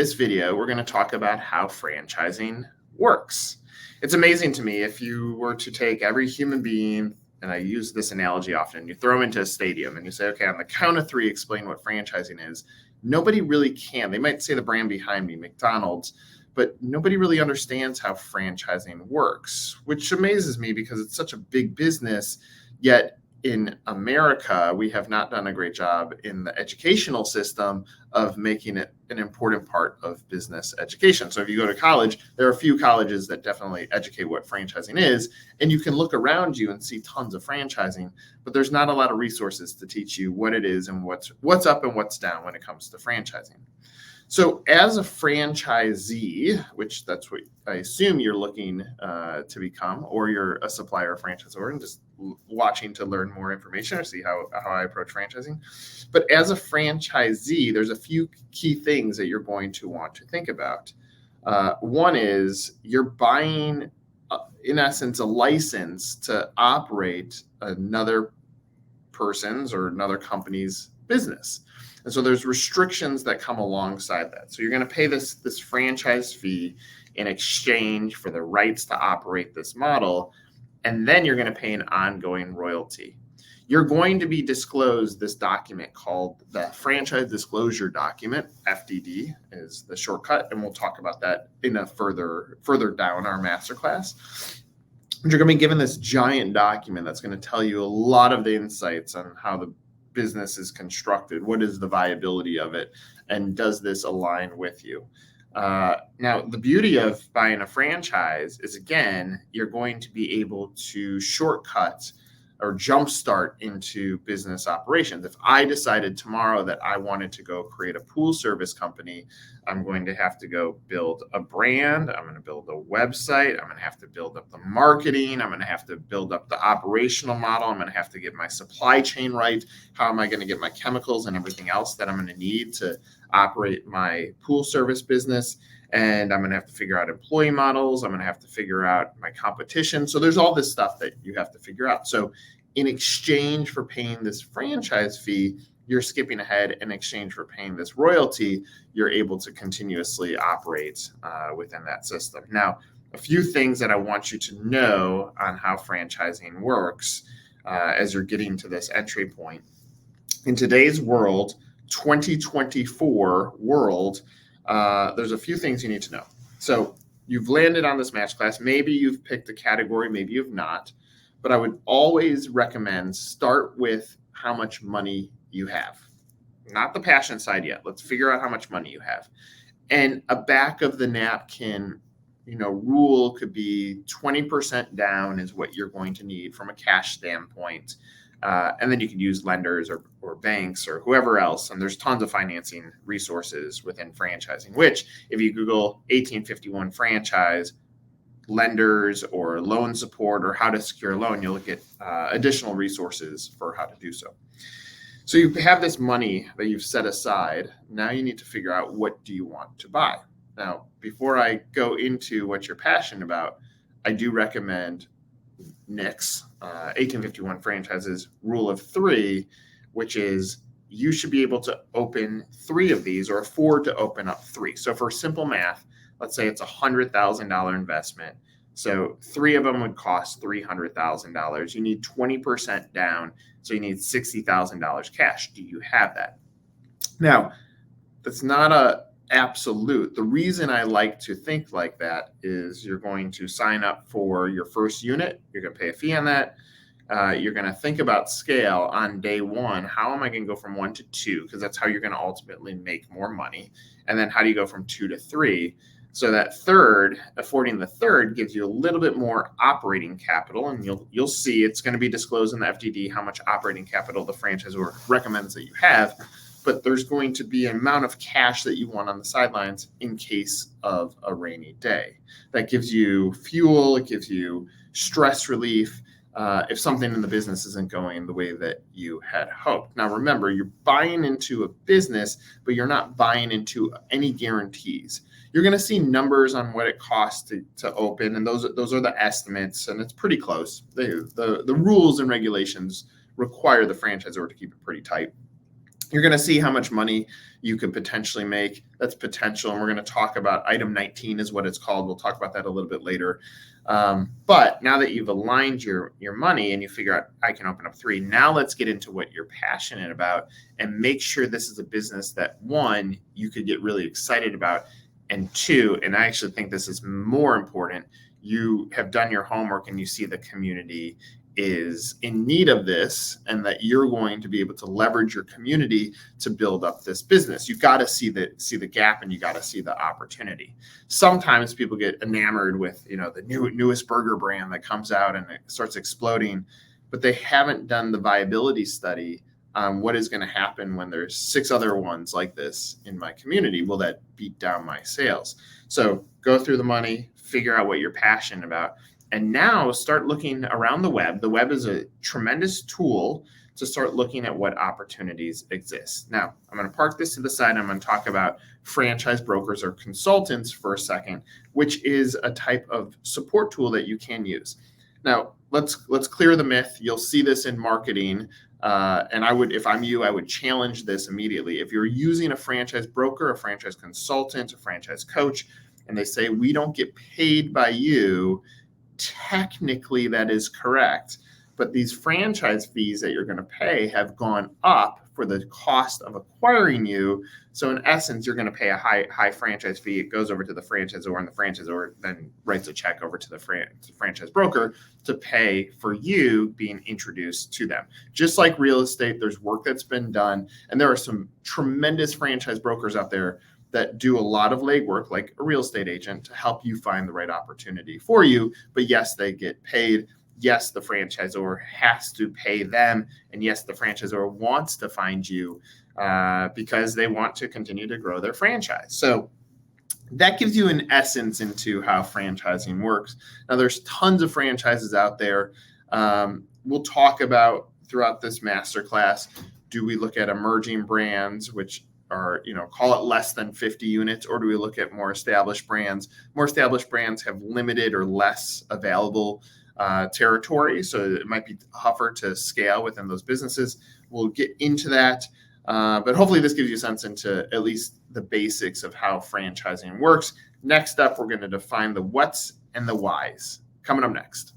this video, we're going to talk about how franchising works. It's amazing to me if you were to take every human being, and I use this analogy often, you throw them into a stadium and you say, okay, on the count of three, explain what franchising is. Nobody really can. They might say the brand behind me, McDonald's, but nobody really understands how franchising works, which amazes me because it's such a big business. Yet in America, we have not done a great job in the educational system of making it an important part of business education. So if you go to college, there are a few colleges that definitely educate what franchising is, and you can look around you and see tons of franchising, but there's not a lot of resources to teach you what it is and what's up and what's down when it comes to franchising. So as a franchisee, which that's what I assume you're looking to become, or you're a supplier or franchisor and just watching to learn more information or see how I approach franchising. But as a franchisee, there's a few key things that you're going to want to think about. One is you're buying, in essence, a license to operate another person's or another company's business. And so there's restrictions that come alongside that. So you're going to pay this franchise fee in exchange for the rights to operate this model. And then you're going to pay an ongoing royalty. You're going to be disclosed this document called the Franchise Disclosure Document. FDD is the shortcut. And we'll talk about that in a further down our masterclass. You're going to be given this giant document that's going to tell you a lot of the insights on how the business is constructed, what is the viability of it, and does this align with you? Now, the beauty of buying a franchise is, again, you're going to be able to shortcut or jumpstart into business operations. If I decided tomorrow that I wanted to go create a pool service company, I'm going to have to go build a brand. I'm going to build a website. I'm going to have to build up the marketing. I'm going to have to build up the operational model. I'm going to have to get my supply chain right. How am I going to get my chemicals and everything else that I'm going to need to operate my pool service business? And I'm going to have to figure out employee models. I'm going to have to figure out my competition. So there's all this stuff that you have to figure out. So in exchange for paying this franchise fee, you're skipping ahead. In exchange for paying this royalty, you're able to continuously operate within that system. Now, a few things that I want you to know on how franchising works as you're getting to this entry point. In today's world, 2024 world, there's a few things you need to know. So you've landed on this Masterclass. Maybe you've picked a category, maybe you've not. But I would always recommend start with how much money you have. Not the passion side yet. Let's figure out how much money you have. And a back of the napkin, rule could be 20% down is what you're going to need from a cash standpoint. And then you can use lenders or banks or whoever else. And there's tons of financing resources within franchising, which if you Google 1851 franchise, lenders or loan support or how to secure a loan, you'll get additional resources for how to do so. So you have this money that you've set aside. Now you need to figure out, what do you want to buy? Now, before I go into what you're passionate about, I do recommend Nick's 1851 franchises rule of three, which is you should be able to open 3 of these or afford to open up 3. So for simple math, let's say it's a $100,000 investment. So 3 of them would cost $300,000. You need 20% down. So you need $60,000 cash. Do you have that? Now, that's not a absolute. The reason I like to think like that is you're going to sign up for your first unit. You're going to pay a fee on that. You're going to think about scale on day one. How am I going to go from 1 to 2? Because that's how you're going to ultimately make more money. And then how do you go from 2 to 3? So that third, affording the third, gives you a little bit more operating capital, and you'll see it's going to be disclosed in the FDD how much operating capital the franchisor recommends that you have. But there's going to be an amount of cash that you want on the sidelines in case of a rainy day. That gives you fuel. It gives you stress relief if something in the business isn't going the way that you had hoped. Now, remember, you're buying into a business, but you're not buying into any guarantees. You're going to see numbers on what it costs to open, and those are the estimates, and it's pretty close. The rules and regulations require the franchisor to keep it pretty tight. You're going to see how much money you could potentially make. That's potential. And we're going to talk about item 19 is what it's called. We'll talk about that a little bit later. But now that you've aligned your money and you figure out I can open up 3, now let's get into what you're passionate about and make sure this is a business that, 1, you could get really excited about, and 2, and I actually think this is more important, you have done your homework and you see the community is in need of this and that you're going to be able to leverage your community to build up this business. You got to see the gap and you got to see the opportunity. Sometimes people get enamored with, the newest burger brand that comes out and it starts exploding, but they haven't done the viability study on what is going to happen when there's 6 other ones like this in my community. Will that beat down my sales? So go through the money, figure out what you're passionate about, and now start looking around the web. The web is a tremendous tool to start looking at what opportunities exist. Now, I'm going to park this to the side. I'm going to talk about franchise brokers or consultants for a second, which is a type of support tool that you can use. Now, let's clear the myth. You'll see this in marketing. And if I'm you, I would challenge this immediately. If you're using a franchise broker, a franchise consultant, a franchise coach, and they say, we don't get paid by you, technically that is correct, but these franchise fees that you're going to pay have gone up for the cost of acquiring you. So in essence, you're going to pay a high franchise fee. It goes over to the franchisor, and the franchisor then writes a check over to the franchise broker to pay for you being introduced to them. Just like real estate, there's work that's been done, and there are some tremendous franchise brokers out there that do a lot of legwork, like a real estate agent, to help you find the right opportunity for you. But yes, they get paid. Yes, the franchisor has to pay them. And yes, the franchisor wants to find you because they want to continue to grow their franchise. So that gives you an essence into how franchising works. Now, there's tons of franchises out there. We'll talk about throughout this masterclass, do we look at emerging brands, which are, call it less than 50 units, or do we look at more established brands? More established brands have limited or less available territory, so it might be tougher to scale within those businesses. We'll get into that, but hopefully this gives you a sense into at least the basics of how franchising works. Next up, we're going to define the what's and the whys. Coming up next.